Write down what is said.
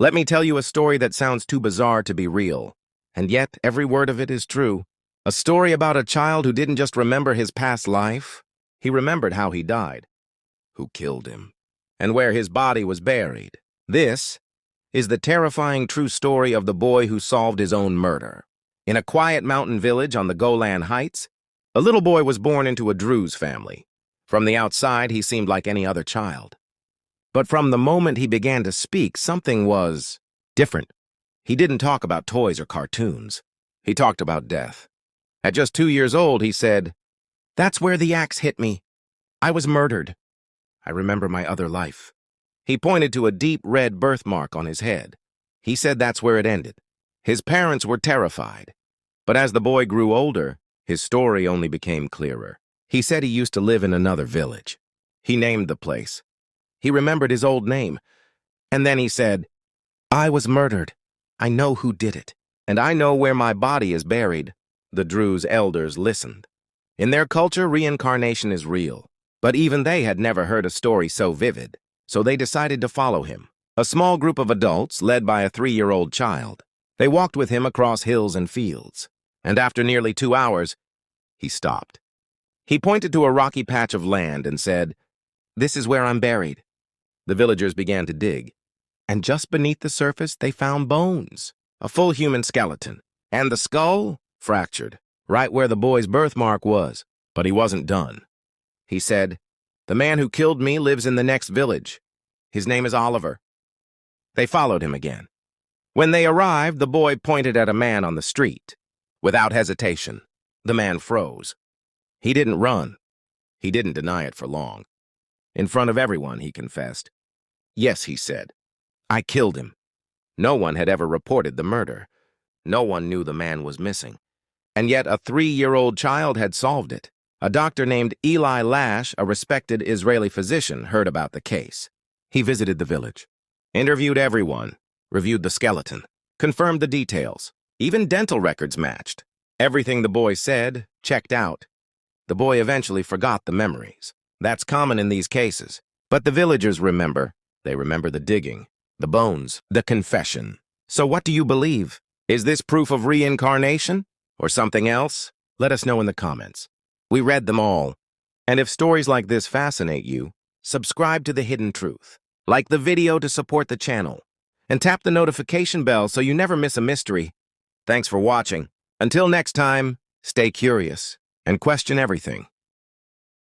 Let me tell you a story that sounds too bizarre to be real, and yet every word of it is true. A story about a child who didn't just remember his past life, he remembered how he died, who killed him, and where his body was buried. This is the terrifying true story of the boy who solved his own murder. In a quiet mountain village on the Golan Heights, a little boy was born into a Druze family. From the outside, he seemed like any other child. But from the moment he began to speak, something was different. He didn't talk about toys or cartoons. He talked about death. At just 2 years old, he said, "That's where the axe hit me. I was murdered. I remember my other life." He pointed to a deep red birthmark on his head. He said that's where it ended. His parents were terrified. But as the boy grew older, his story only became clearer. He said he used to live in another village. He named the place. He remembered his old name. And then he said, "I was murdered. I know who did it. And I know where my body is buried." The Druze elders listened. In their culture, reincarnation is real. But even they had never heard a story so vivid. So they decided to follow him. A small group of adults, led by a 3-year-old child. They walked with him across hills and fields. And after nearly 2 hours, he stopped. He pointed to a rocky patch of land and said, "This is where I'm buried." The villagers began to dig. And just beneath the surface, they found bones. A full human skeleton. And the skull fractured, right where the boy's birthmark was. But he wasn't done. He said, "The man who killed me lives in the next village. His name is Oliver." They followed him again. When they arrived, the boy pointed at a man on the street. Without hesitation, the man froze. He didn't run. He didn't deny it for long. In front of everyone, he confessed. "Yes," he said, "I killed him." No one had ever reported the murder. No one knew the man was missing. And yet a 3-year-old child had solved it. A doctor named Eli Lash, a respected Israeli physician, heard about the case. He visited the village, interviewed everyone, reviewed the skeleton, confirmed the details. Even dental records matched. Everything the boy said checked out. The boy eventually forgot the memories. That's common in these cases. But the villagers remember. They remember the digging, the bones, the confession. So what do you believe? Is this proof of reincarnation? Or something else? Let us know in the comments. We read them all. And if stories like this fascinate you, subscribe to The Hidden Truth. Like the video to support the channel. And tap the notification bell so you never miss a mystery. Thanks for watching. Until next time, stay curious and question everything.